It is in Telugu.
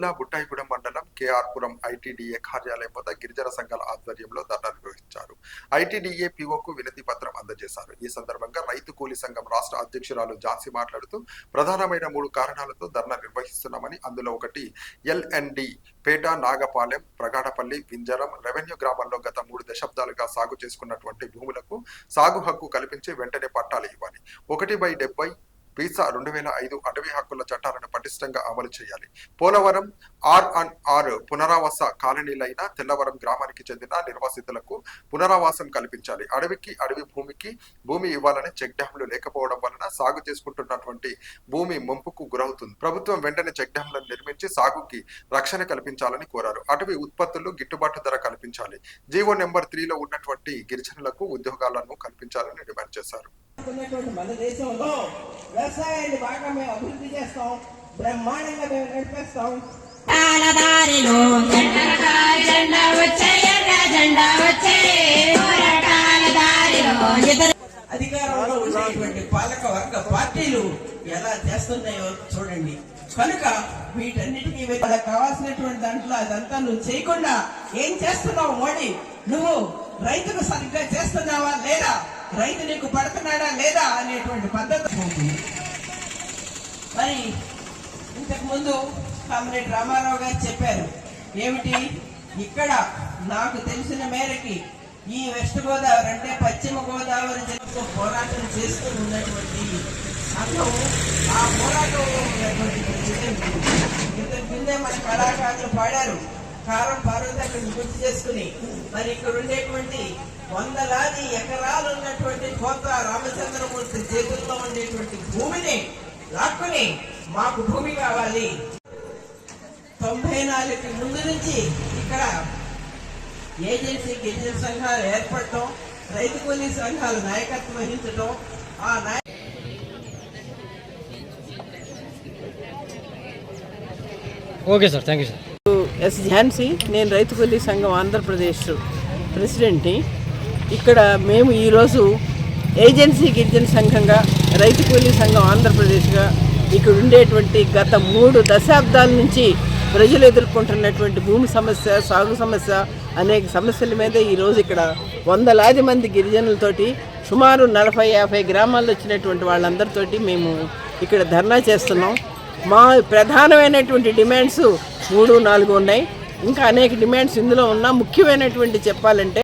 జిల్లా బుట్టాయిగూడెం మండలం కేఆర్పురం ఐటీడీఏ కార్యాలయం వద్ద గిరిజన సంఘాల ఆధ్వర్యంలో ధర్నా నిర్వహించారు. ఐటీడీఏ పీఓకు వినతి పత్రం అందజేశారు. ఈ సందర్భంగా రైతు కూలీ సంఘం రాష్ట్ర అధ్యక్షురాలు ఝాన్సీ మాట్లాడుతూ ప్రధానమైన 3 కారణాలతో ధర్నా నిర్వహిస్తున్నామని, అందులో ఒకటి ఎల్ఎన్డి పేట, నాగపాలెం, ప్రగాఢపల్లి, వింజరం రెవెన్యూ గ్రామాల్లో గత 3 దశాబ్దాలుగా సాగు చేసుకున్నటువంటి భూములకు సాగు హక్కు కల్పించి వెంటనే పట్టాలు ఇవ్వాలి. 1/70 వీసా 2005 అటవీ హక్కుల చట్టాలను పటిష్టంగా అమలు చేయాలి. పోలవరం ఆర్ పునరావాస కాలనీలైన తెల్లవరం గ్రామానికి చెందిన నిర్వాసితులకు పునరావాసం కల్పించాలి. అడవి భూమికి భూమి ఇవ్వాలని చెక్ డ్యాంలు లేకపోవడం వలన సాగు చేసుకుంటున్నటువంటి భూమి ముంపుకు గురవుతుంది. ప్రభుత్వం వెంటనే చెక్ డ్యాంలను నిర్మించి సాగుకి రక్షణ కల్పించాలని కోరారు. అటవీ ఉత్పత్తులు గిట్టుబాటు ధర కల్పించాలి. జీవో నెంబర్ 3లో ఉన్నటువంటి గిరిజనులకు ఉద్యోగాలను కల్పించాలని డిమాండ్ చేశారు. మన దేశంలో వ్యవసాయాన్ని బాగా మేము అభివృద్ధి చేస్తాం, బ్రహ్మాండంగా మేము నడిపేస్తాం. అధికారంలో ఉండేటువంటి పాలక వర్గ పార్టీలు ఎలా చేస్తున్నాయో చూడండి. కనుక వీటన్నిటికీ వాళ్ళకి కావాల్సినటువంటి దాంట్లో అదంతా నువ్వు చేయకుండా ఏం చేస్తున్నావు మోడీ? నువ్వు రైతుకు సరిగ్గా చేస్తున్నావా లేదా, రైతు నీకు పడుతున్నాడా లేదా అనేటువంటి పద్ధతి ఉంటుంది. మరి ఇంతకు ముందు కామ్రేడ్ రామారావు గారు చెప్పారు ఏమిటి, ఇక్కడ నాకు తెలిసిన మేరకి ఈ వెస్ట్ గోదావరి అంటే పశ్చిమ గోదావరి జిల్లాలో పోరాటం చేస్తూ ఉన్నటువంటి సంఘం, ఆ పోరాటంలో ఉన్నటువంటి ప్రెసిడెంట్ ఇంతకు ముందే మన కళాకారులు పాడారు. కారం పార్వతీని గుర్తు చేసుకుని మరి ఇక్కడ ఉండేటువంటి వందలాది ఎకరాలు ఉన్నటువంటి కోత రామచంద్రమూర్తి చేతుల్లో ఉండేటువంటి భూమిని లాక్కుని మాకు భూమి కావాలి. 94కి ముందు నుంచి ఇక్కడ ఏజెన్సీ గిరిజన సంఘాలు ఏర్పడటం, రైతు కూలీ సంఘాలు నాయకత్వం వహించడం, ఆ okay sir, thank you sir. Yes Jhansi, నేను రైతు కూలీ సంఘం ఆంధ్రప్రదేశ్ ప్రెసిడెంట్ని. ఇక్కడ మేము ఈరోజు ఏజెన్సీ గిరిజన సంఘంగా, రైతు కూలీ సంఘం ఆంధ్రప్రదేశ్గా ఇక్కడ ఉండేటువంటి గత 3 దశాబ్దాల నుంచి ప్రజలు ఎదుర్కొంటున్నటువంటి భూమి సమస్య, సాగు సమస్య, అనేక సమస్యల మీద ఈరోజు ఇక్కడ వందలాది మంది గిరిజనులతోటి సుమారు 40-50 గ్రామాల్లో వచ్చినటువంటి వాళ్ళందరితోటి మేము ఇక్కడ ధర్నా చేస్తున్నాం. మా ప్రధానమైనటువంటి డిమాండ్స్ 3-4 ఉన్నాయి. ఇంకా అనేక డిమాండ్స్ ఇందులో ఉన్నా ముఖ్యమైనటువంటి చెప్పాలంటే